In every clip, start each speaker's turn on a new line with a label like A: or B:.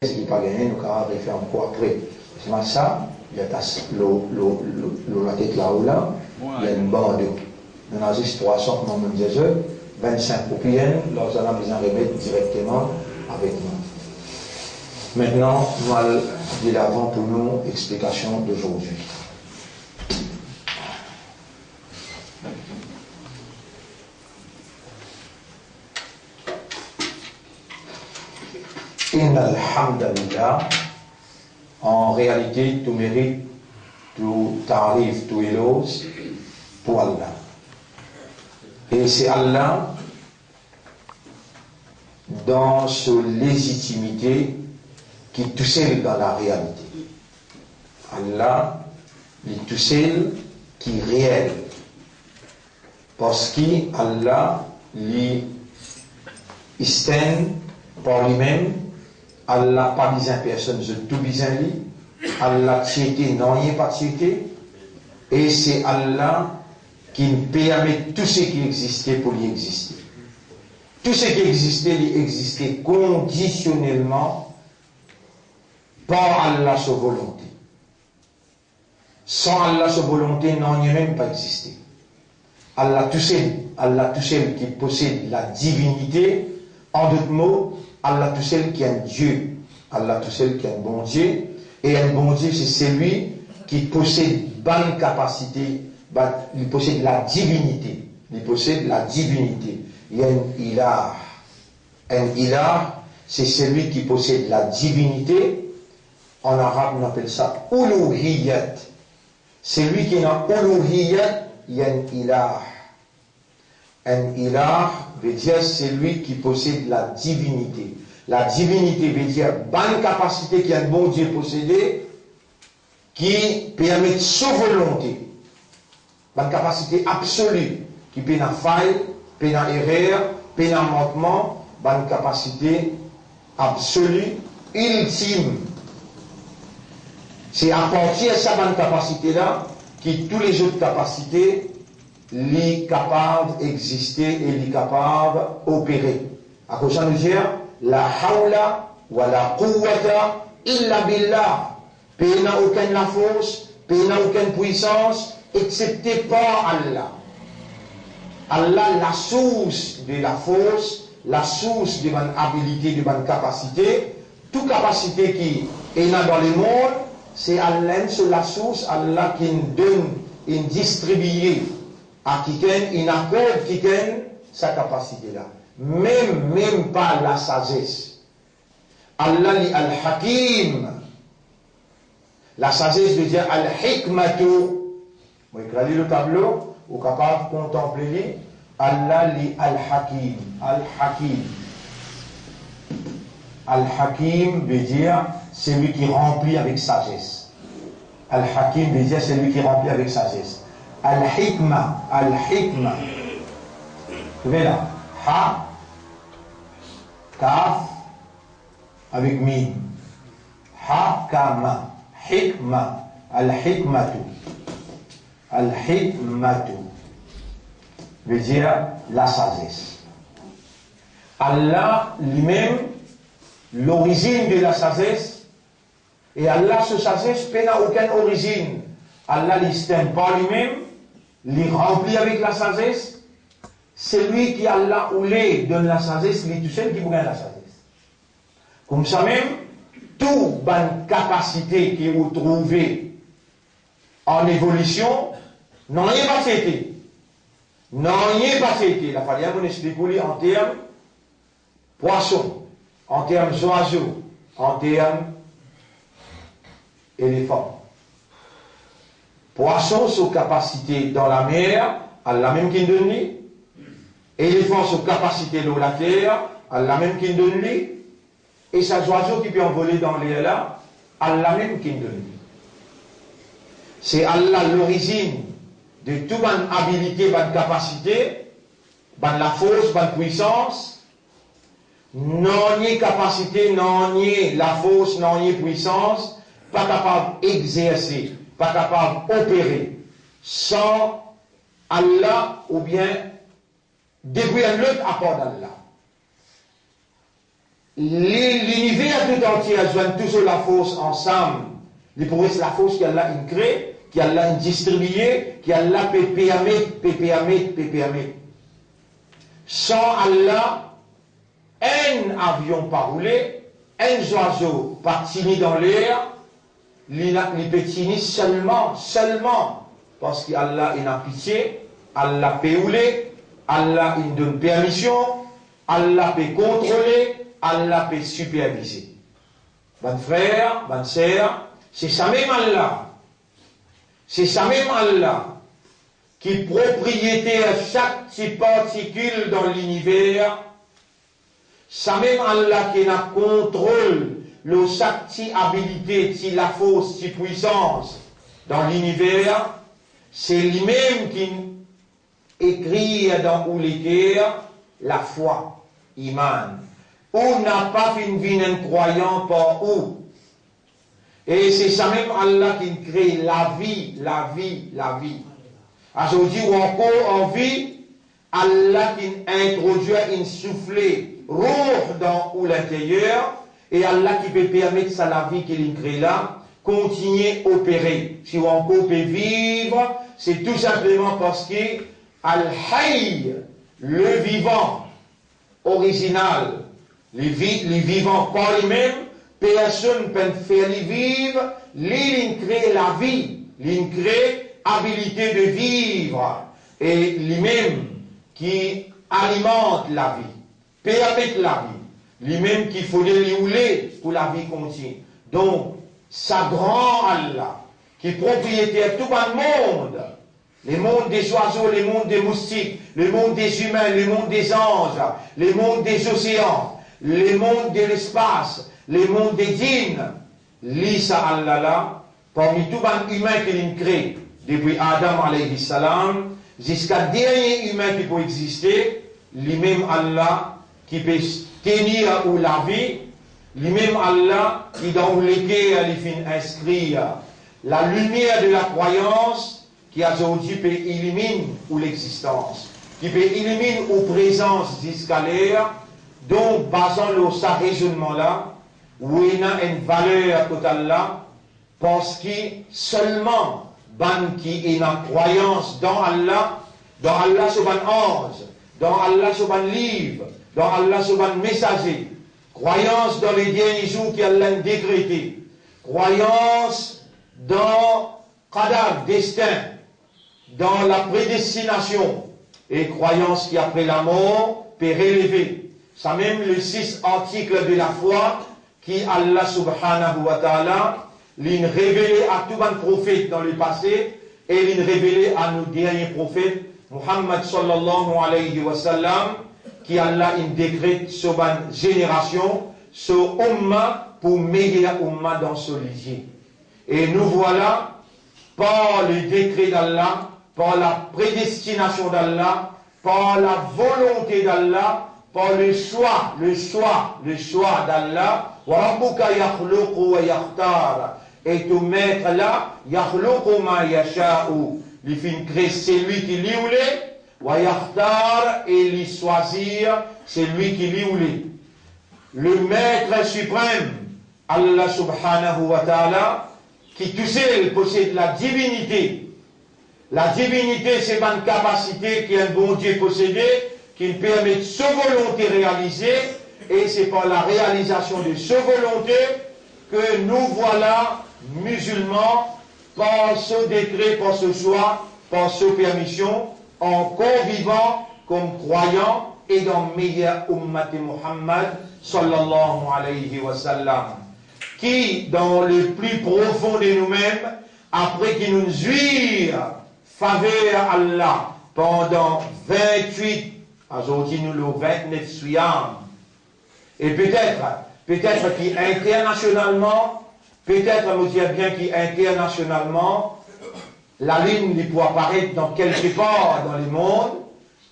A: qui pas gagné, nous avons fait encore après. C'est ça, il y a la tête là-haut là, il y a une bande. Nous avons juste 300 membres de Jésus, 25 copiens, nous allons les en remettre directement avec nous. Maintenant, nous allons dire l'avant pour nous, explication d'aujourd'hui. Alhamdulillah, en réalité, tout mérite, tout tarif, tout éloge pour Allah. Et c'est Allah, dans sa légitimité, qui tout seul dans la réalité. Allah, il tout seul qui est réel. Parce qu'Allah, il est par lui-même. Allah pas besoin de personne, je tout besoin de lui. Allah tiété, non, il n'y a pas tiété. Et c'est Allah qui permet tout ce qui existait pour lui exister. Tout ce qui existait, il existait conditionnellement par Allah sa volonté. Sans Allah sa volonté, non, il n'y a même pas existé. Allah tout seul qui possède la divinité, en d'autres mots, Allah tout seul qui est un Dieu, Allah tout seul qui est un bon Dieu, et un bon Dieu c'est celui qui possède bonne capacité, il possède la divinité, il possède la divinité. Il y a un ilah, c'est celui qui possède la divinité, en arabe on appelle ça uluhiyat. Celui qui est dans uluhiyat, il y a un ilah. Un ilah veut dire celui qui possède la divinité. La divinité veut dire bonne capacité qu'un bon Dieu possédé, qui permet de sa volonté. Bonne capacité absolue, qui peut n'a faille, peut n'a erreur, peut n'a manquement, bonne capacité absolue, ultime. C'est à partir de cette bonne capacité-là, que toutes les autres capacités li capable d'exister et li capable d'opérer. À cause de dire, la hawla wa la quwwata illa billah. Pays n'a aucune la force, pays n'a aucune puissance, excepté par Allah. Allah, la source de la force, la source de bonne habilité, de bonne capacité, toute capacité qui est là dans le monde, c'est Allah, c'est la source, Allah qui nous donne, qui distribue à quelqu'un, il accorde quelqu'un sa capacité là. Même pas la sagesse. Allah dit al-Hakim. La sagesse veut dire al-Hikmatu. Vous écrivez le tableau, vous êtes capable de contempler. Allah dit al-Hakim. Al-Hakim. Al-Hakim veut dire celui qui remplit avec sagesse. Al-Hakim veut dire celui qui remplit avec sagesse. Al-Hikma, Al-Hikma. Vous voyez là, Ha, Kaf, avec Mim. Hakama, Hikma, Al-Hikmatu. Al-Hikmatu veut dire la sagesse. Allah lui-même, l'origine de la sagesse, et Allah, ce sagesse, n'a aucune origine. Allah l'estime par lui-même, les remplit avec la sagesse. Celui qui Allah ou les donne la sagesse, il est tout seul qui vous gagne la sagesse. Comme ça même, toute bonne capacité qui vous trouvez en évolution, n'en est pas été. N'en est pas été. La fallait vous expliquer en termes poisson, en termes oiseaux, en termes éléphants. Poisson, sous capacité dans la mer, Allah même qui donne lui. Éléphant, sous capacité dans la terre, Allah même qui donne lui. Et ces oiseaux qui peut envoler dans l'air là, Allah même qui donne lui. C'est Allah l'origine de toute bonne habilité, bonne capacité, bonne la force, bonne puissance. Non y capacité, non y la force, non y puissance, pas capable d'exercer, pas capable d'opérer sans Allah ou bien depuis un autre apport d'Allah. l'univers tout entier joint toujours la force ensemble. Les progrès, c'est la force qui Allah a créé, qui Allah a distribué, qui Allah peut permettre. Sans Allah, un avion pas roulé, un oiseau pas tini dans l'air, il peut tini seulement, parce qu'Allah a pitié, Allah peut rouler, Allah il donne permission, Allah peut contrôler, Allah peut superviser. Bonne frère, bonne sœur, c'est ça même Allah. C'est ça même Allah qui propriété à chaque petite particule dans l'univers. Ça même Allah qui a contrôle le chaque petite habilité, si la force, si puissance dans l'univers. C'est lui-même qui écrit dans ou l'écrire la foi, iman. On n'a pas fait une vie croyant par où. Et c'est ça même Allah qui crée la vie. Aujourd'hui, ou encore en vie, Allah qui introduit une soufflée rouge dans ou l'intérieur, et Allah qui peut permettre ça la vie qu'il crée là, continuer à opérer. Si on encore peut vivre, c'est tout simplement parce que Al-Hayy, le vivant original, les vivants par lui-même, personne ne peut faire les vivre, il crée la vie, il crée habilité de vivre, et lui-même qui alimente la vie, permet la vie, lui-même qui faut les rouler pour la vie continue. Donc, sa grand Allah, qui est propriétaire de tout le monde, les mondes des oiseaux, les mondes des moustiques, le monde des humains, le monde des anges, les mondes des océans, les mondes de l'espace, les mondes des djinns, l'Isa Allah là, parmi tout le humain qu'il crée, depuis Adam alayhi salam, jusqu'à dernier humain qui peut exister, lui-même Allah qui peut tenir ou la vie, lui-même Allah qui dans lequel il fait inscrire la lumière de la croyance qui aujourd'hui peut éliminer ou l'existence, qui peut éliminer ou présence jusqu'à l'air, donc basant le sa raisonnement là, où il y a une valeur totale là, parce que seulement ban qui est en croyance dans Allah sur ban ange, dans Allah sur ban livre, dans Allah sur ban messager, croyance dans les derniers jours qu'Allah a décrété, croyance dans qadar, destin, dans la prédestination, et croyance qui après la mort peut relever. Ça même le 6 articles de la foi qui Allah subhanahu wa ta'ala l'a révélé à tout un prophète dans le passé et l'a révélé à nos derniers prophètes, Muhammad sallallahu alayhi wa sallam, qui Allah il décrète sur une génération, sur umma, pour meilleur umma dans ce lieu. Et nous voilà, par le décret d'Allah, par la prédestination d'Allah, par la volonté d'Allah, par le choix d'Allah, wa rabbuka yakhluqu wa yakhtar, et tout maître là, yakhluqu ma yasha'u, il fait créer celui qui lui voulait, wa yakhtar, et lui choisir celui qui lui voulait. Le maître suprême, Allah subhanahu wa ta'ala, qui tout seul possède la divinité. La divinité, c'est une capacité qu'un bon Dieu possédait, qui permet de sa volonté réaliser, et c'est par la réalisation de sa volonté que nous voilà musulmans, par ce décret, par ce choix, par ce permission, encore vivants comme croyants et dans le meilleur ummat Muhammad sallallahu alayhi wa sallam, qui dans le plus profond de nous-mêmes, après qu'il nous jouir faveur Allah pendant 28, aujourd'hui nous le 29 suyam, et peut-être qu'internationalement, peut-être nous dire bien qu'internationalement, la ligne il peut apparaître dans quelque part dans le monde,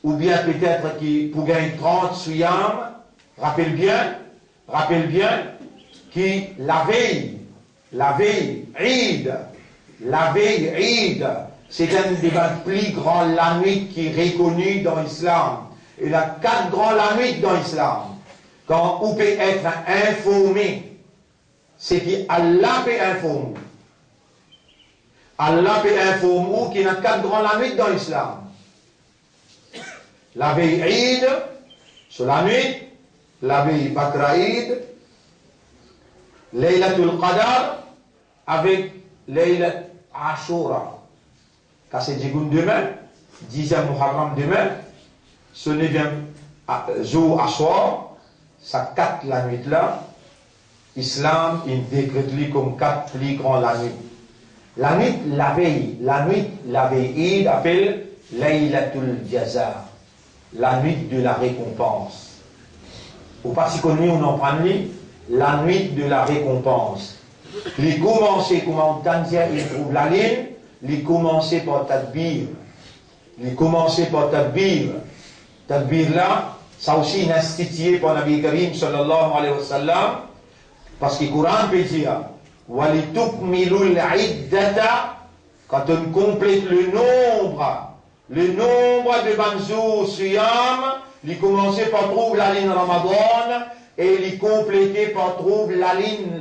A: ou bien peut-être qu'il pour gagner 30 suyam, rappelle bien, que la veille, Eid, c'est un des plus grands la nuit qui est reconnu dans l'islam. Il y a 4 grands la nuit dans l'islam. quand vous pouvez être informé, c'est qu'Allah peut informer. Allah peut informer qu'il y a 4 grands nuits dans l'islam. La veille Eid, sur la nuit, la veille Bakr Eid, Laylatul Qadar, avec Laylat Ashura. Quand c'est demain, 10e Muharram demain, ce 9e jour Ashura, ça 4 la nuit là, Islam, il décrète comme 4 plus grands la nuit. La nuit, la veille Eid appelle Laylatul Jaza, la nuit de la récompense. Au particulier, on en prend la nuit de la récompense. Les commencer, comment Tanzia, il trouve la ligne, les commencer par Tadbir. Les commencer par Tadbir. Tadbir là, ça aussi est institué par Nabi Karim sallallahu alayhi wa sallam, parce que le Coran peut dire Walitukmilul iddata, quand on complète le nombre de banzou suyam, il commence par trouver la ligne Ramadan et il compléter par trouver la ligne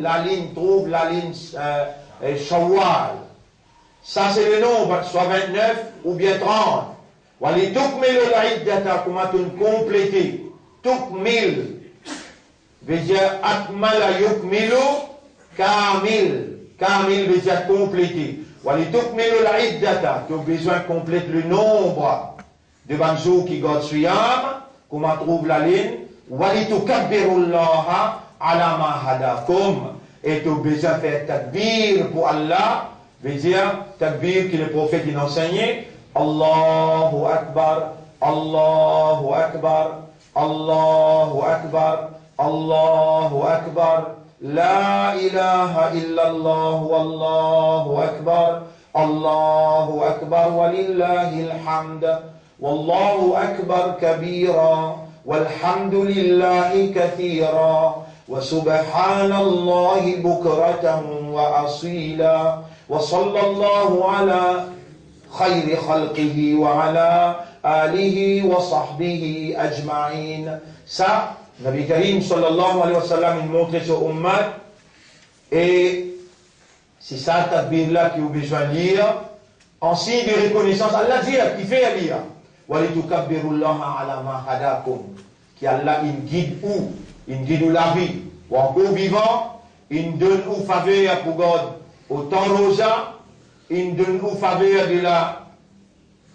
A: Shawwal. Ça c'est le nombre, soit 29 ou bien 30. Walitukmilul iddata, comment on complète tukmil veut dire akmala yukmilu kamil veut dire compléter. Walitukmilu l'iddata, tu as besoin de compléter le nombre de banjou qui gardent suyam, comment trouve la ligne. Walitukabbirullaha ala ma hadakum, et tu as besoin de faire takbir pour Allah, veut dire takbir que le prophète il enseignait. Allahu Akbar, Allahu Akbar, Allahu Akbar, Allahu Akbar. La ilaha illallah wallahu akbar, Allahu akbar walillahil hamd, wallahu akbar kabira, walhamdulillahi kathira, wa subhanallahi bukratan wa asila, wa sallallahu ala khayri khalqihi wa ala alihi wa sahbihi ajma'in. Ça, Nabi Karim sallallahu alayhi wa sallam, il montrait sur Ummat, et c'est ça, Tadbir là, qui a besoin de lire, en signe de reconnaissance. Allah dit, qui fait lire. Walitukabbirullaha ala ma hadakum, qui Allah, il guide où? Il guide où la vie, ou encore vivant, il donne où faveur pour God, au temps rosa, il donne où faveur de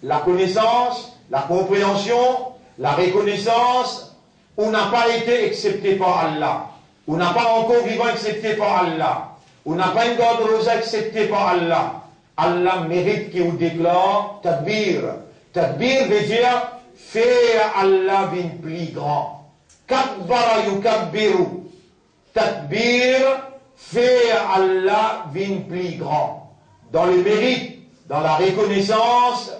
A: la connaissance, la compréhension, la reconnaissance. On n'a pas été accepté par Allah. On n'a pas encore vivant accepté par Allah. On n'a pas une garde rosa acceptée par Allah. Allah mérite qu'il vous déclare Tadbir. Tadbir veut dire faire Allah vin plus grand. Kabbara yukabbiru. Tadbir, faire Allah vin plus grand. Dans le mérite, dans la reconnaissance,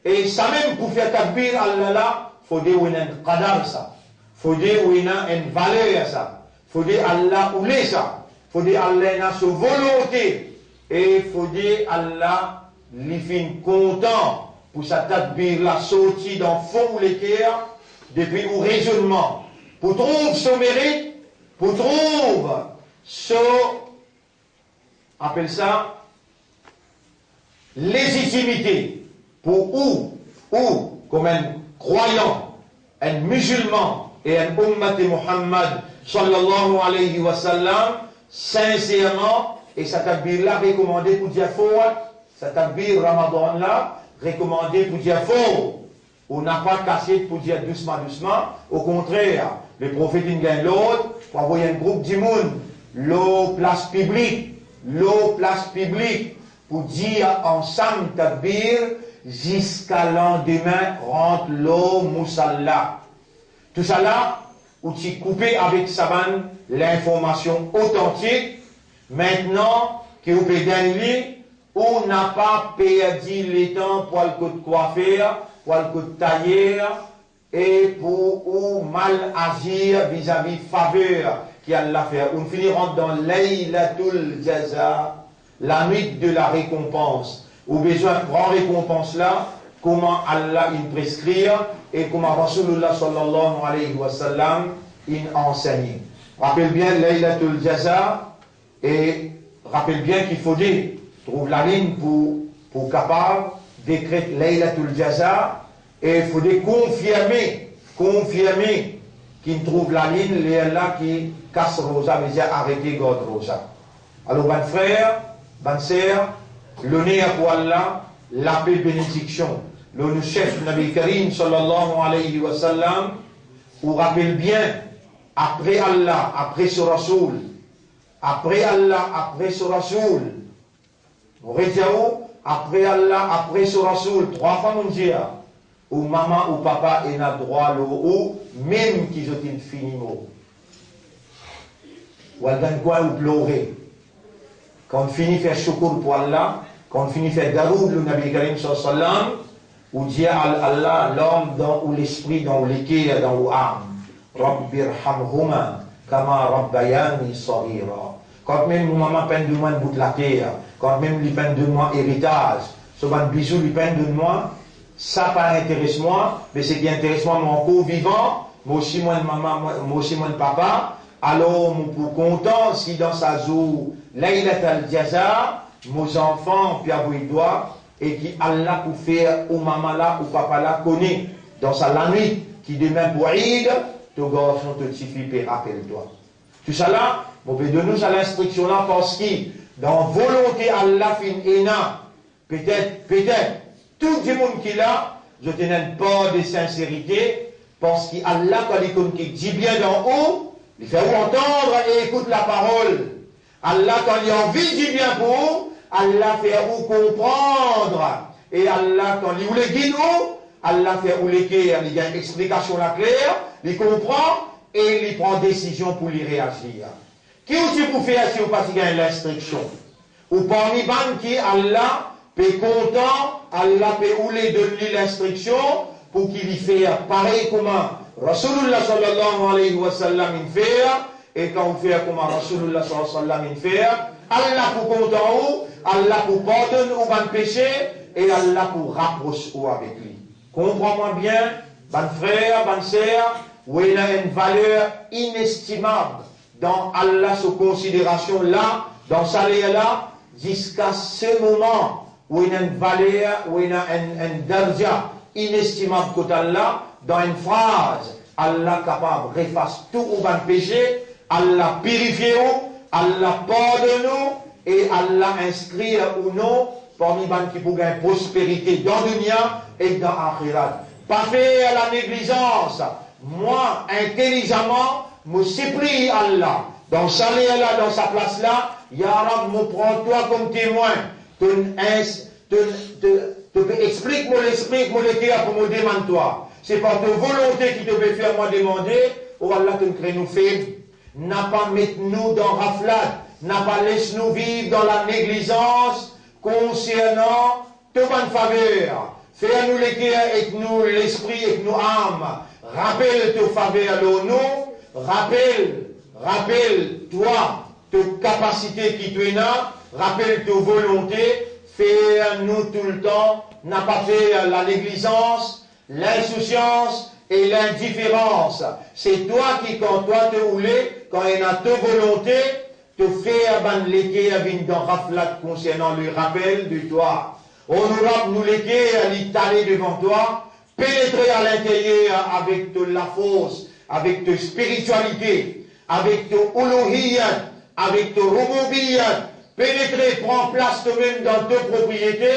A: et ça même pour faire Tadbir Allah là, il faut dire qu'il y a un qadar ça. Faut dire qu'il y a une valeur ça. Faut dire Allah ou les ça. Faut dire Allah a sa volonté. Et faut dire Allah lui fait content pour sa Tadbir la sortie dans le fond ou les cœurs, depuis au raisonnement. Pour trouver son mérite, pour trouver son, appelle ça, légitimité. Pour ou, comme un croyant, un musulman, et un ummat Muhammad sallallahu alayhi wa sallam, sincèrement, et sa Tadbir là recommandé pour dire faux, sa Tadbir Ramadan là, recommandé pour dire faux. On n'a pas cassé pour dire doucement, au contraire, le prophète il gagne l'autre, pour envoyer un groupe du monde, l'eau place publique, pour dire ensemble Tadbir, jusqu'à lendemain rentre l'eau Moussalla. Tout ça là, où tu coupé avec Saban l'information authentique, maintenant que vous pouvez gagner, on n'a pas perdu le temps pour le coup de coiffeur, pour le coup de tailleur, et pour mal agir vis-à-vis faveur qui a l'a fait. On finira dans Laylatul Jaza, la nuit de la récompense. Ou besoin de prendre récompense là, comment Allah il prescrit et comment Rasulullah sallallahu alayhi wa sallam in enseigné. Rappelle bien Laylatul Jaza et rappelle bien qu'il faut dire, trouve la ligne pour capable d'écrire Laylatul Jaza et il faut confirmer qu'il trouve la ligne là qui casse Rosa, mais arrêter God Rosa. Alors, ben frère, ben sœur, l'honneur pour Allah, la paix bénédiction. Le chef Nabi Karim sallallahu alayhi wa sallam, ou rappelle bien, après Allah, après ce Rasoul, après Allah, après ce Rasoul, après Allah, après ce Rasoul, 3 fois mon Dieu, ou maman ou papa et n'a droit le ou même qu'ils ont une fini mot. Ou dans quoi ou pleurer. Quand on finit faire chocolat pour Allah, quand on finit faire daroud le Nabi Karim sallallahu alayhi wa sallam, ou dire à Allah, l'homme dans ou l'esprit, dans l'équerre, dans l'âme. Rabbirhamhuma kama rabbayani saghira. Quand même mon maman peine de moi le bout de la terre, quand même lui peine de moi héritage, ce bon bisou lui peine de moi, ça pas intéresse moi, mais ce qui intéresse moi, mon co-vivant, moi aussi moi le maman, moi aussi moi le papa, alors mon pour content si dans sa zou Laylat al-Jaza, mes enfants, puis à vous doigts, et qui Allah pour faire ou maman là ou papa là connaît dans sa la nuit qui demain pour Eid, ton garçon te suffit et rappelle-toi. Tout ça là, on peut donner à l'instruction là parce que dans volonté Allah fin ena, peut-être, tout le monde qui est là, je tenais pas de sincérité, parce qu'Allah quand il dit bien d'en haut, il fait vous entendre et écoute la parole. Allah quand il a envie de dire bien pour vous, Allah fait vous comprendre. Et Allah, quand il voulait guider, Allah fait vous l'écrire, il y a une explication là claire, il comprend et il prend décision pour y réagir. Qui aussi pour faire si vous pas l'instruction? Ou parmi les qui Allah peut content, Allah peut vous donner l'instruction pour qu'il y fasse pareil comme Rasulullah sallallahu alayhi wa sallam il fait, et quand on fait comme Rasulullah sallallahu alayhi wa sallam il fait, Allah pour content ou, Allah pour pardonner ou ban péché, et Allah pour rapprocher ou avec lui. Comprends-moi bien, ban frère, ban sœur, où il a une valeur inestimable dans Allah sous considération là, dans sa là, jusqu'à ce moment où il a une valeur, où il a un darja inestimable côté Allah, dans une phrase, Allah capable de refaire tout ou ban péché, Allah purifie ou, Allah pardonne nous, et Allah inscrit ou non parmi les qui pour gagner prospérité dans le dunya et dans l'akhirat. Pas faire la négligence. Moi, intelligemment, me supplie Allah. Dans sa là, dans sa place là, Ya Rab, me prends-toi comme témoin. Explique-moi l'esprit, moi le cœur pour me demander toi. C'est par ta volonté qui te fait faire moi demander. Oh Allah, te crée nous faibles. N'a pas mettre nous dans raflade. N'a pas laissé nous vivre dans la négligence concernant toute bonne faveur. Fais-nous les cœurs avec nous, l'esprit avec nous âmes. Rappelle tes faveurs à nous. Rappelle-toi tes capacités qui te là. Rappelle tes volontés. Fais-nous tout le temps. N'a pas fait la négligence, l'insouciance et l'indifférence. C'est toi qui, quand toi te roulais, quand il y a ta volonté, te faire ban l'équerre dans raflat concernant le rappel de toi. On nous l'équerre à l'étaler devant toi, pénétrer à l'intérieur avec la force, avec ta spiritualité, avec ta olohiyat, avec ta rububiyyat, pénétrer, prends place toi-même dans ta propriété,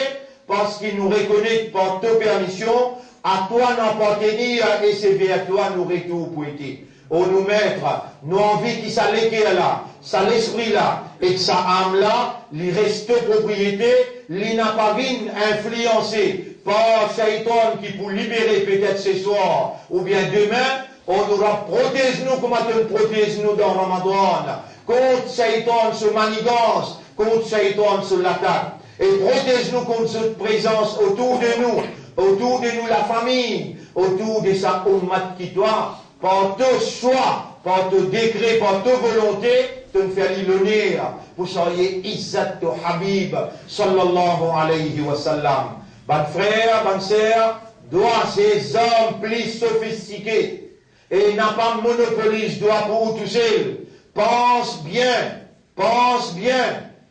A: parce qu'il nous reconnaît par ta permission, à toi n'appartenir et c'est vers toi nous retour pour être. On nous mettre, nous envie qui ça l'équerre là, ça l'esprit là, et que sa âme là, il reste propriété, il n'a pas vu influencé par Shaitan qui pour libérer peut-être ce soir, ou bien demain, on nous protège nous comme on nous protège nous dans Ramadan, contre Shaitan sur manigance, contre Shaitan sur l'attaque, et protège nous contre cette présence autour de nous la famille, autour de sa ummat qui doit, par ton choix, par ton décret, par ta volonté, te faire l'honneur pour soyez Izzat Habib, sallallahu alayhi wa sallam. Ban frère, ban sœur, doit ces hommes plus sophistiqués, et n'a pas monopolise droit pour tout seul. Pense bien,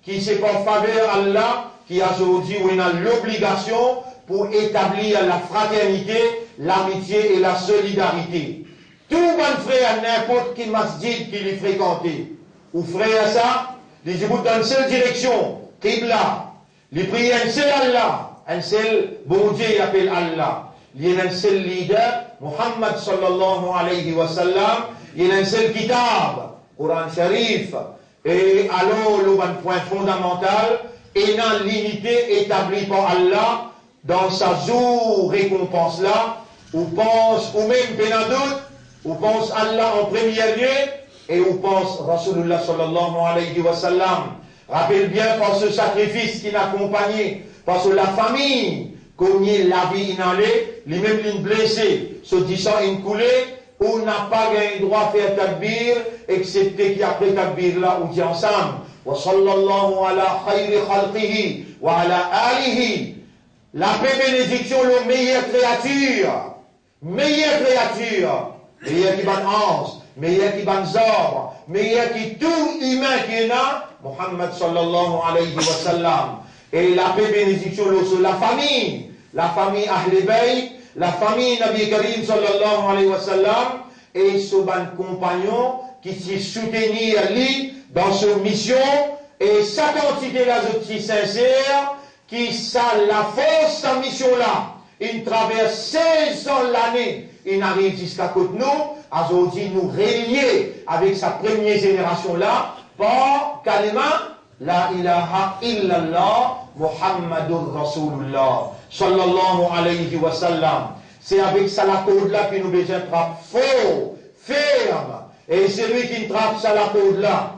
A: qui c'est pour faveur Allah, qui a aujourd'hui on a l'obligation pour établir la fraternité, l'amitié et la solidarité. Tout bon frère, n'importe quel masjid qu'il ait fréquenté, ou frère ça, les écoute dans une seule direction, Qibla, les prières un seul Allah, un seul bon Dieu il appelle Allah. Il y a un seul leader, Muhammad sallallahu alayhi wa sallam, il y a un seul kitab, Coran Sharif, et alors le point fondamental, et dans l'unité établie par Allah, dans sa jour récompense là, ou pense, ou même Benadout, ou pense Allah en premier lieu, et ou pense Rasulullah sallallahu alayhi wa sallam. Rappelle bien par ce sacrifice qui l'accompagnait, parce que la famille, cogné la vie inhalée, les mêmes lignes blessées, se disant une coulée, on n'a pas gagné droit à faire takbir, excepté qu'après takbir là, on dit ensemble, wa sallallahu ala khayri khalqihi, wa ala alihi, la paix bénédiction, le meilleure créature, meilleure qui ban ange, meilleur qui ban zor, meilleur qui tout humain qui est là, Muhammad sallallahu alayhi wa sallam. Et la paix bénédiction sur la famille Ahl Bayt, la famille Nabi Karim sallallahu alayhi wa sallam, et ce ban compagnon qui s'y soutenir lui dans cette mission, et sa quantité là, je sincère, qui ça la force sa mission là, il traverse 16 ans l'année, il arrive jusqu'à côté nous, aujourd'hui nous relier avec sa première génération là, par kalima, la ilaha illallah, Muhammadur Rasulullah, sallallahu alayhi wa sallam. C'est avec ça la code là que nous besoin de trappe fort, ferme. Et c'est lui qui trappe ça la code là.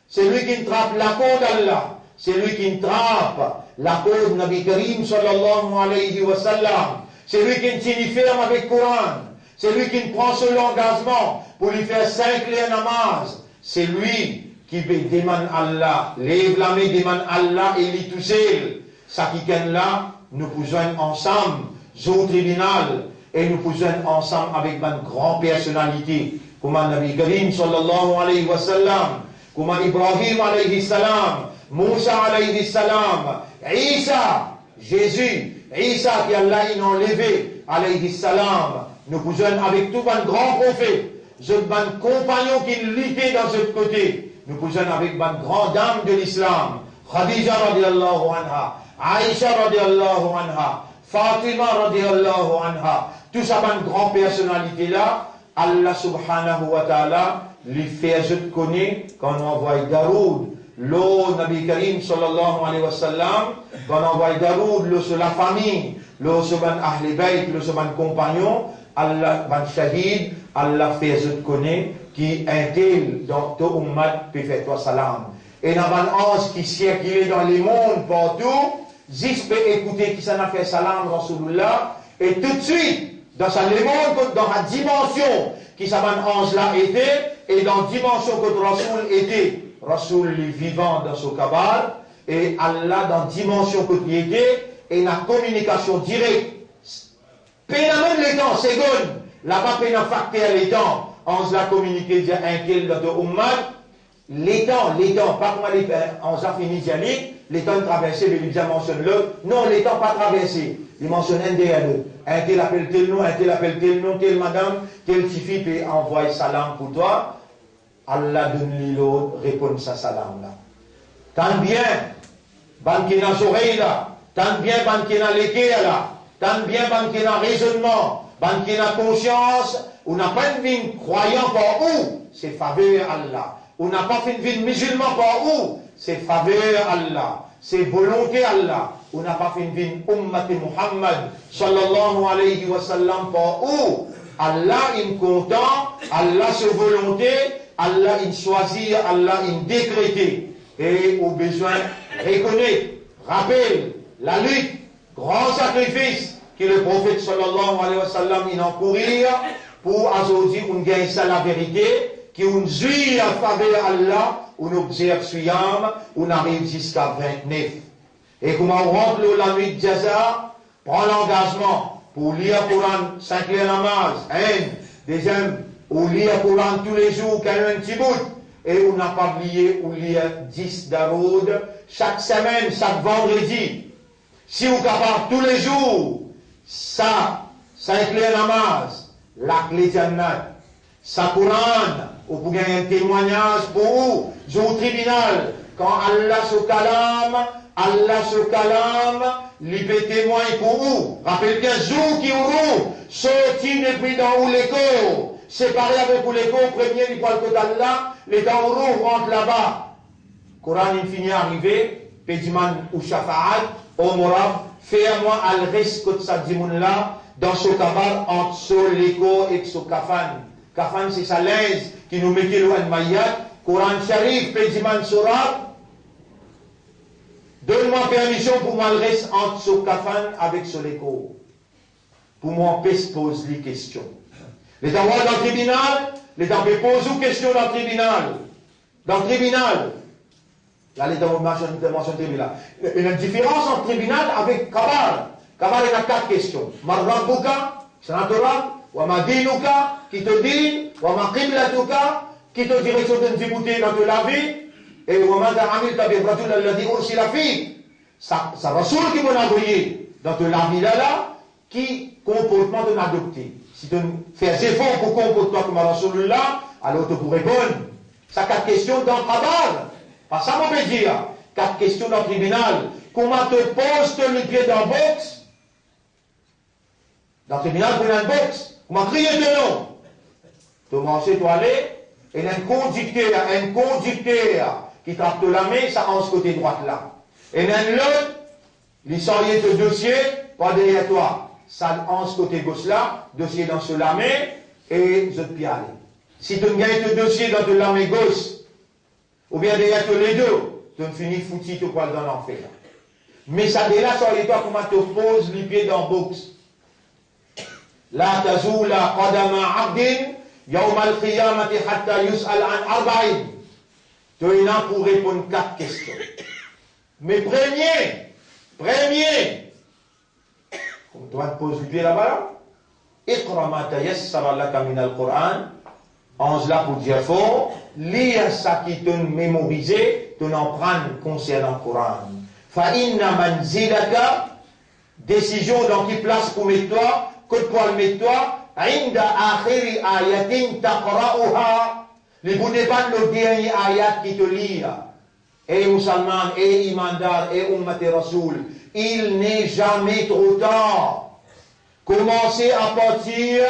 A: C'est lui qui trappe la code Allah. C'est lui qui trappe la code Nabi Karim sallallahu alayhi wa sallam. C'est lui qui tient ferme avec le Coran. C'est lui qui prend son engagement pour lui faire 5 clés namaz. C'est lui qui demande Allah, lève la main, demande Allah et lui tout seul. Ça qui est là, nous pouvons ensemble, au tribunal, et nous pouvons ensemble avec une grande personnalité, comme Nabi Karim sallallahu alayhi wa sallam, comme Ibrahim alayhi salam, Moussa alayhi salam, Isa, Jésus, Isa qui Allah a enlevé alayhi salam. Nous pouvons avec tout un grand prophète, un compagnon qui luttait dans ce côté. Nous pouvons avec une grande dame de l'islam, Khadija radiallahu anha, Aïcha radiallahu anha, Fatima radiallahu anha, tout ça, une grande personnalité là, Allah subhanahu wa ta'ala, lui fait, je te connais, quand on envoie Daroud, l'eau Nabi Karim sallallahu alayhi wa sallam, quand on envoie Daroud, l'eau sur la famille, l'eau sur un Ahl Bayt, l'eau sur un compagnon, Allah, ban shahid, Allah fait, je te connais, qui un tel dans ton ummat peut faire toi salam. Et dans un ange qui circule dans les mondes partout, juste peut écouter qui s'en a fait salam Rasulullah, et tout de suite, dans le monde, dans la dimension qui s'en ange là était, et dans la dimension que Rasul était, Rasul est vivant dans son cabal, et Allah dans la dimension que tu était, et la communication directe. Pénamène les temps, seconde, là-bas pénamène facteur les temps. On se l'a communiqué déjà un quel de Ummah, les temps, pas comment on a fini d'y aller, les temps de traverser, mais il mentionne le, non, les temps pas traversés, il mentionne un des deux, un tel appelle tel nom, un tel appelle tel nom, telle madame, tel petit fille peut envoyer salam pour toi, Allah donne l'autre, répond sa salam là. Tant bien, banquer dans les oreilles là, tant bien banquer dans les cœurs là, tant bien banquer dans le raisonnement, banquer dans la conscience. On n'a pas une vie croyant par où? C'est faveur Allah. On n'a pas fait une vie musulman par où? C'est faveur Allah. C'est volonté Allah. On n'a pas fait une vie ummat Muhammad sallallahu alayhi wa sallam par où? Allah il content, Allah se volonté, Allah il choisit, Allah il décrété. Et au besoin, reconnaître, rappelle, la lutte, grand sacrifice que le prophète sallallahu alayhi wa sallam il en courir. Pour aujourd'hui, on gagne ça la vérité, qu'on jouit à faveur Allah, on observe Suyam, on arrive jusqu'à 29. Et comment on rentre la nuit de Jaza, prend l'engagement pour lire Coran 5 namaz, deuxième, ou lire le Coran tous les jours, quand un petit bout, et on n'a pas oublié, ou lire 10 Daroud, chaque semaine, chaque vendredi. Si vous capable tous les jours, ça éclaire namaz, la clé Jannat, ça Coran, ou pour gagner un témoignage pour vous, au tribunal, quand Allah se calame, il peut témoigner pour vous. Rappelez bien, jour qui ouvre, sorti depuis dans où l'écho, séparé avec où l'écho, premier, il voit le côté d'Allah, les dans où rentre là-bas. Coran, il finit arrivé, Pédiman ou Shafa'at, au Morab, fait à moi al risque de sa dimoun-là, dans ce kabar, entre ce l'écho et ce kafan. Kafan, c'est sa linge qui nous mettait loin de Maïat. Coran Sharif, Pédiman Surab, donne-moi permission pour moi le reste entre ce kafan avec ce l'écho. Pour moi, on pose les questions. Les gens dans le tribunal, les gens posent une question dans le tribunal. Dans le tribunal. Là, les gens mentionne tribunal. Il y a une différence entre tribunal avec kabar. Kabar, il y a 4 questions. Marrabuka, Sanatora, Wamadinuka, qui te dit, Wamaqiblatuka, qui te direction de débouter dans de la vie. Et ça Rasoul qui m'a envoyé dans de la vie là, qui comportement de l'adopter. Si tu fais des efforts pour comporter comme Rasoul là, alors tu pourrais répondre. Ça 4 questions dans le travail. Pas ça, mon peut dire. 4 questions dans le tribunal. Comment te poses le pied dans le box? Dans le tribunal, pour un box. Comment crier de nom? Tu manges, tu aller, et un conducteur qui trappe la main, ça en ce côté droit là. Et un l'autre, il sort de dossier, pas derrière toi. Ça en ce côté gauche là, dossier dans ce la main, et je te aller. Si tu gagnes le dossier dans de la main gauche, ou bien derrière tous les deux, tu finis foutu, tu poil dans l'enfer. Mais ça déjà, sur les toi, comment tu poses les pieds dans le box. La tazoula qadama abdin, yawm al-qiyamati hatta yus'al an arba'in. Tu es là pour répondre 4 questions. Mais premier, comme toi tu poses le pied là-bas, Iqra ma tayassara laka min al-Qur'an, 11 là pour dire fort, lire ça qui te mémorisé, te n'en prendre concernant le Coran. Fa inna manzilaka, décision dans qui place pour mettre toi, que pour le mettre toi, inda akhiri ayatin taqra'uha, les bouts pas le dernier ayat qui te lit. Et musulman, et imandar, et ummat rasoul, il n'est jamais trop tard. Commencez à partir,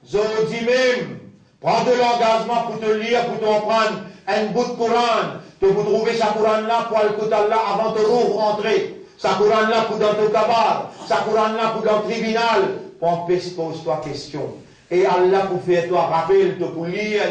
A: aujourd'hui même. Prends de l'engagement pour te lire, pour te prendre un bout de Coran. Tu peux trouver sa Coran là pour le côté là avant de rentrer. Sa Coran là pour dans ton kabar. Sa Coran là pour dans le tribunal. Pose-toi question. Et Allah pour faire toi rappel, pour lire.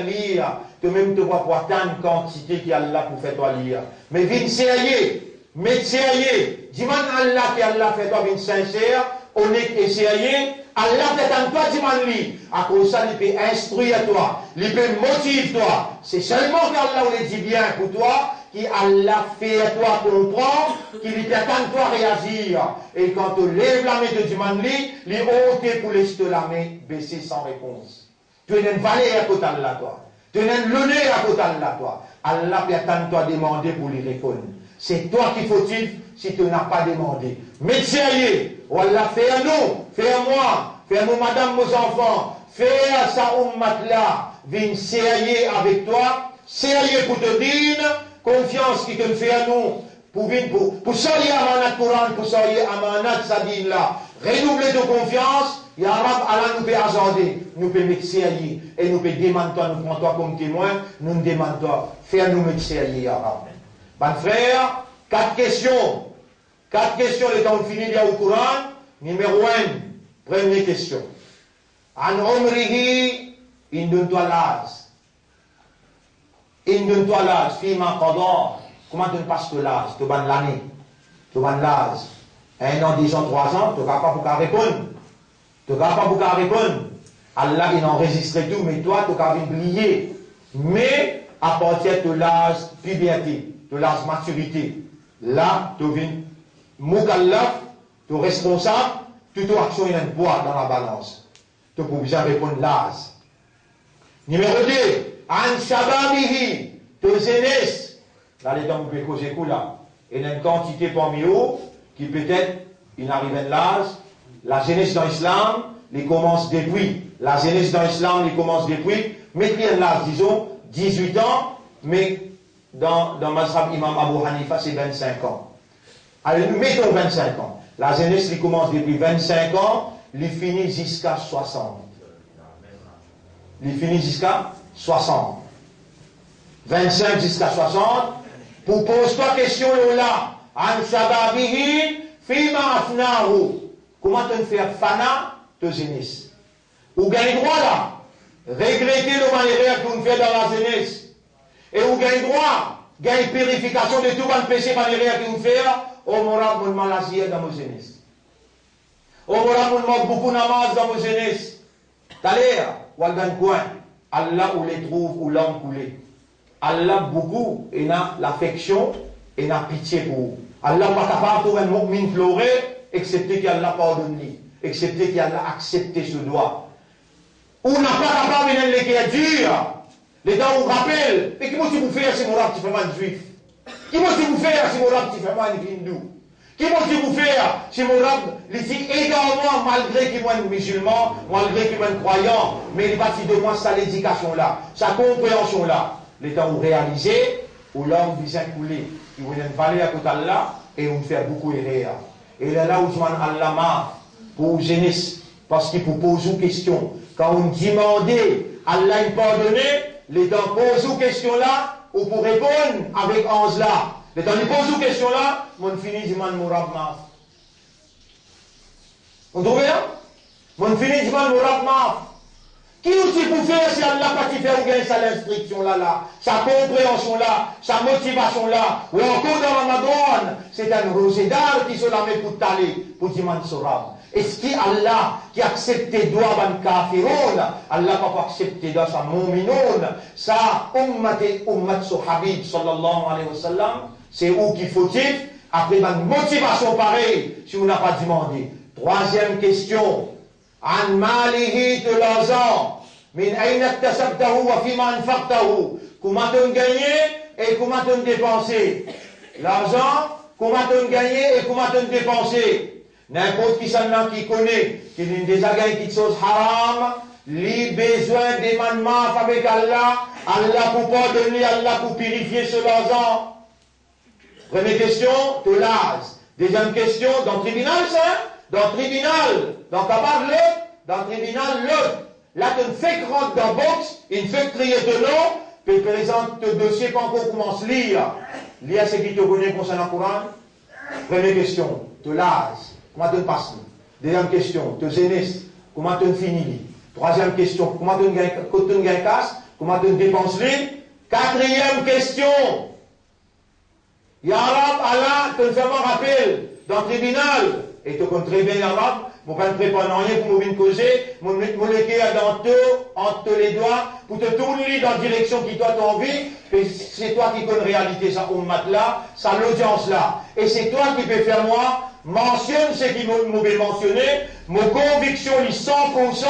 A: Tu même te vois pour atteindre quantité qu'Allah pour faire toi lire. Mais viens sérieux. Mais sérieux. Dis-moi Allah qui Allah fait toi viens sincère, honnête et sérieux. Allah fait en toi, dis-moi lui. À cause de ça, il peut instruire toi. Il peut motiver toi. C'est seulement qu'Allah le dit bien pour toi, qu'Allah fait à toi comprendre, qu'il peut attendre toi réagir. Et quand tu lèves la main de dis-moi lui, il est ôté pour laisser la main baisser sans réponse. Tu es une valeur à côté d'Allah, toi. Tu es une l'honneur à côté d'Allah, toi. Allah peut attendre toi demander pour lui répondre. C'est toi qui faut-il si tu n'as pas demandé. Mais sérieux, Allah, fais à nous, fais à moi, fais à nous, madame, nos enfants, fais à sa ummat là, viens sérieux avec toi, sérieux pour te dire, confiance qui te fait à nous, pour saluer amanat Coran, pour saluer amanat Sadine là, renouveler de confiance, Ya Rab, Allah nous peut agencer, nous peut mettre sérieux, et nous peut demander toi, nous prends toi comme témoin, nous demandons toi, fais à nous mettre sérieux, Ya Rab. Bon frère, 4 questions. 4 questions, les temps finis au Coran. Numéro 1, première question. An umrihi, donne-toi l'âge. Donne-toi l'âge. Fima qadar. Comment tu passes l'âge? Tu vas l'année. Tu vas l'âge. 1 an, 10 ans, 3 ans, tu ne vas pas pouvoir répondre. Tu ne vas pas pouvoir répondre. Allah, il enregistre tout, mais toi, tu vas oublier. Mais, à partir de l'âge puberté, de l'âge maturité, là, tu viens mukallaf, tu es responsable, toute action il y a un poids dans la balance. Tu peux bien répondre l'âge. Numéro 2, an shababihi, de jeunesse. Là, les temps, vous pouvez causer coup là. Et il y a une quantité parmi eux qui peut-être, il arrive à l'âge, la jeunesse dans l'islam, les commence depuis. La jeunesse dans l'islam, les commence depuis. Mettez l'âge, disons, 18 ans, mais dans Mazhab Imam Abu Hanifa, c'est 25 ans. Alors, mettons 25 ans. La jeunesse, il commence depuis 25 ans, il finit jusqu'à 60. Il finit jusqu'à 60. 25 jusqu'à 60. Pour poser toi question là, an shababihi fima afnahu. Comment tu fais fana de jeunesse? Ou gagne droit là, regretter le manière que vous faites dans la jeunesse. Et vous gagnez droit, gagne purification de tout le péché manière que vous faites, au morab mon maladie dans vos jeunesse. Au morab mon manque beaucoup de namaz dans vos jeunesse. T'allez, ou al coin, Allah où les trouve, où l'homme coulé. Allah beaucoup, et n'a l'affection, et n'a pitié pour vous. Allah pas capable de trouver un mu'min pleurer, excepté qu'Allah pardonne lui, excepté qu'Allah accepte ce doigt. Ou n'a pas capable de les dire, les gens vous rappellent, mais qui m'a-t-il vous faire si mon rap tu fais mal juif? Qui m'a-t-il vous faire si mon rap tu fais mal hindou? Qui m'a-t-il vous faire si mon rap les dit également, malgré qu'il soit musulman, malgré qu'il soit croyant, mais il bâtit de moi sa l'éducation là, sa compréhension là. Les temps où réaliser, où l'homme vient couler, il vient valer à côté d'Allah, et on fait beaucoup d'erreurs. Et là où je m'en Allah marre, pour jeunesse, parce qu'il vous pose une question. Quand on demande Allah il pardonne, les temps posent une question là, ou pour répondre avec 11 là. Les temps ils posent une question là, on finit du man mourab maf. On trouve bien? On finit du man mourab maf. Qui aussi pour faire si Allah pas qui fait ou gagne sa l'instruction là, sa compréhension là, sa motivation là, ou encore dans Ramadan, c'est un rosé d'art qui se la met pour t'aller, pour dire man sorab. Est-ce que Allah qui accepte doigts ban kafiron, Allah pas accepter doigts sa mu'minoun, sa ummat so habib sallallahu alayhi wa sallam, c'est où qu'il faut-il, après une motivation pareille, si on n'a pas demandé. Troisième question. An malihi de l'argent. Min ayna iktasabtahu wa fima anfaqtahu. Comment tu gagné et comment tu dépensé. L'argent, comment tu gagné et comment tu dépensé. N'importe qui s'en qui connaît, qui a déjà gagné quelque chose haram, les besoins des manmaf avec Allah, Allah pour pardonner, Allah pour purifier ce l'argent. Première question, de l'âge. Deuxième question, dans le tribunal, ça? Dans le tribunal, dans capable l'autre, dans le tribunal l'autre. Là, tu ne fais que rentrer dans la box, il fait crier de nom, puis il présente le dossier, pas encore commence à lire. Lire ce qui te connaît concernant le Coran. Première question, de l'âge, comment tu passes? Deuxième question, de jeunesse, comment tu finis? Troisième question, comment tu gagnes casse? Comment tu dépenses? Quatrième question, Ya Rab, Allah, tu fais un rappel dans le tribunal, et tu connais très bien Ya Rab, je ne prépare rien pour me causer, je vais me lequer entre les doigts, pour te tourner dans la direction qui toi t'as envie, et c'est toi qui connais la réalité, ça ummat là, ça l'audience là. Et c'est toi qui peux faire moi, mentionne ce qui m'a mentionné, mon conviction, les 100%,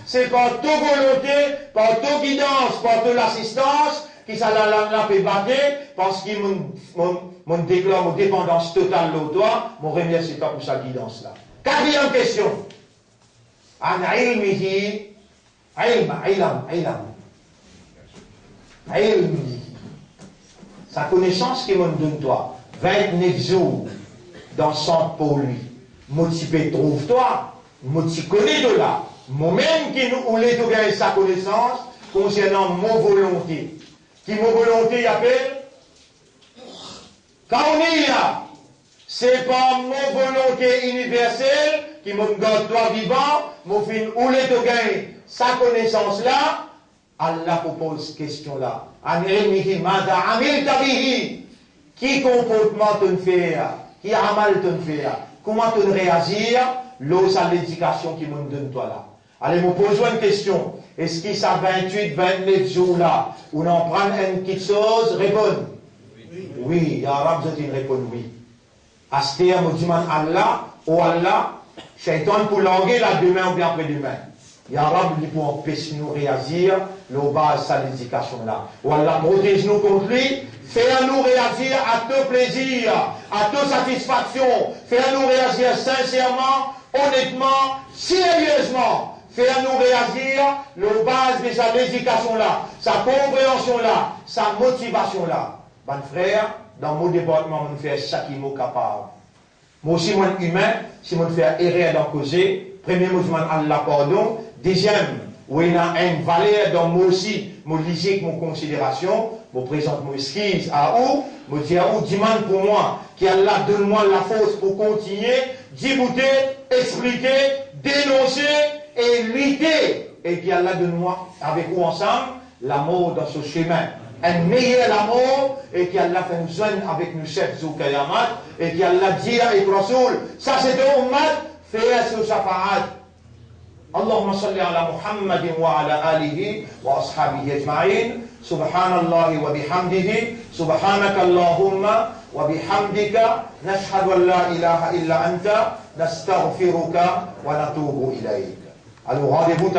A: c'est par ta volonté, par ta guidance, par ta l'assistance, qui ça la fait battre, parce qu'il me déclare mon dépendance totale de toi, mon remercie toi pour sa guidance là. Quatrième question. An ilmihi, ilmihi. Sa connaissance qu'il me donne toi, 29 jours dans son pour lui. Motivé trouve-toi, motivé connais de là. Moi-même qui nous voulais de gagner sa connaissance concernant mon volonté. Qui mon volonté appelle? Quand on est là, c'est pas mon volonté universelle qui me garde toi vivant, mon fin ou les de gagner sa connaissance là, Allah propose question là. Qui comportement te fait, qui amal te fait, comment te réagir, l'eau à l'éducation qui me donne toi là. Allez, me pose une question. Est-ce qu'il ça 28, 29 jours là, on en prend une petite chose, répond. Oui, il y a arabe, je réponds oui. Astéa me demande Allah, oh Allah, Shaitan pour languer là demain ou bien après-demain. Ya Rab, il pour empêcher nous réagir, le base à l'éducation là. Wallah, protège-nous contre lui, fais-nous réagir à te plaisir, à te satisfaction, fais-nous réagir sincèrement, honnêtement, sérieusement. Fais-nous réagir, le base déjà l'éducation là, sa compréhension là, sa motivation là. Bon frère, dans mon département, on fait chaque mot capable. Moi aussi, moi humain, si on fait erreur dans causer, premier mot, je demande Allah pardon. Deuxième, où il y a une valeur dans moi aussi, mon logique, mon considération, je présente mon excuse à où, je dis à où, demande pour moi, qu'Allah donne-moi la force pour continuer, discuter, expliquer, dénoncer et lutter. Et qu'Allah donne-moi, avec vous ensemble, l'amour dans ce chemin. Un meilleur amour, et qu'Allah fait nous joindre avec nous chefs au Kayamat, et qu'Allah dit à Rasoul, ça c'est de Ummah, fais ce shafa'at. اللهم صل على محمد وعلى آله وأصحابه أجمعين سبحان الله وبحمده سبحانك اللهم وبحمدك نشهد أن لا إله إلا أنت نستغفرك ونتوب إليك. Alors rendez-vous